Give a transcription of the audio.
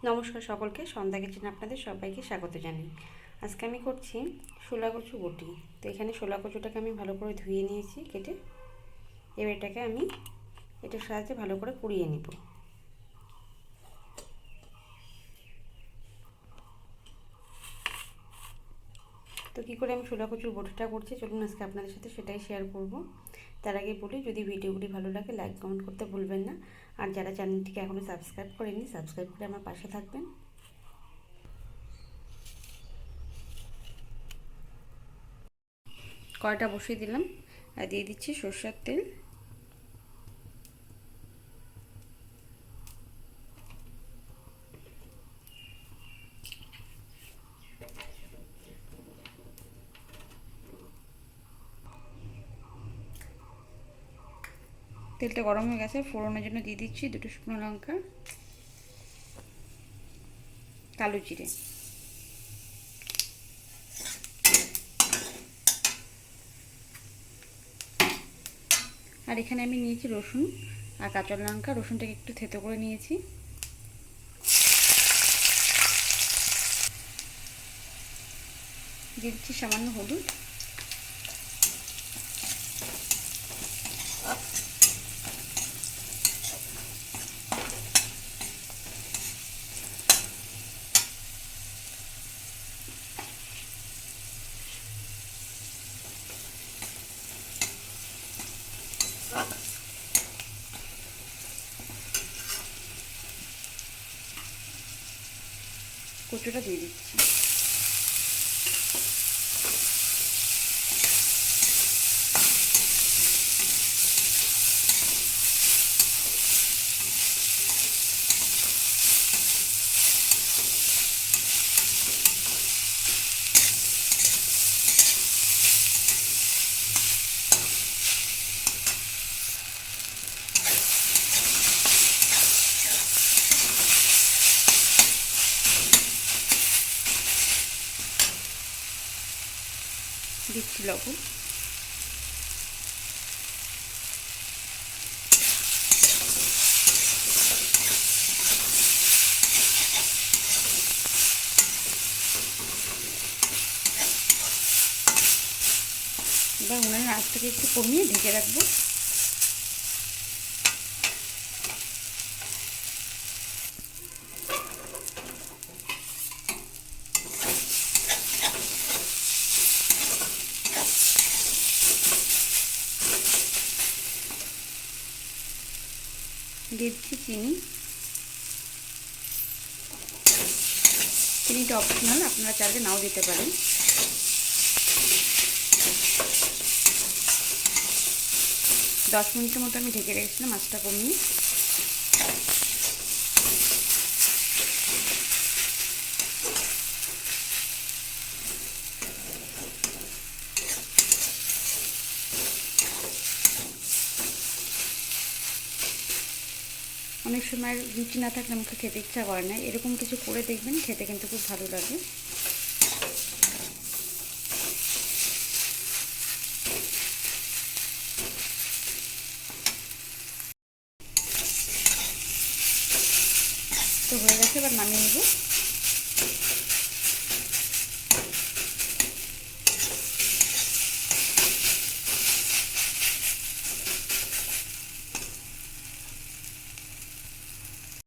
নমস্কার সকলকে, সন্ধ্যা কিচেনে আপনাদের সবাইকে স্বাগত জানাই। আজকে আমি করছি শোলা কচু বটি। তো এখানে শোলা কচুটাকে আমি ভালো করে ধুয়ে নিয়েছি কেটে। এবার এটাকে আমি এটার সাহায্যে ভালো করে কুড়িয়ে নিব। তো কী করে আমি শোলা কচুর বটিটা করছি চলুন আজকে আপনাদের সাথে সেটাই শেয়ার করব। তার আগে বলি, যদি ভিডিওগুলি ভালো লাগে লাইক কমেন্ট করতে ভুলবেন না। আর যারা চ্যানেলটিকে এখনও সাবস্ক্রাইব করেনি, সাবস্ক্রাইব করে আমার পাশে থাকবেন। কড়াইটা বসিয়ে দিলাম আর দিয়ে দিচ্ছি সরষের তেল। তেলটা গরম হয়ে গেছে, ফোড়নের জন্য দিয়ে দিচ্ছি দুটো শুকনো লঙ্কা, কালো জিরে। আর এখানে আমি নিয়েছি রসুন আর কাঁচা লঙ্কা। রসুনটাকে একটু থেতো করে নিয়েছি। দিয়ে দিচ্ছি সামান্য হলুদ। কচুটা দিয়ে দিচ্ছি। দিচ্ছি লবণ। এবার উনানের আঁচটাকে একটু কমিয়ে ঢেকে রাখবো। দিয়ে দিচ্ছি চিনি। চিনিটা অপশনাল, আপনারা চাইলে নাও দিতে পারেন। দশ মিনিটের মতো আমি ঢেকে রেখেছিলাম মাছটা কমিয়ে। অনেক সময় রুচি না থাকলে আমাকে খেতে ইচ্ছা করে না, এরকম কিছু করে দেখবেন, খেতে কিন্তু খুব ভালো লাগে। তো হয়ে গেছে, এবার নামিয়ে নেব।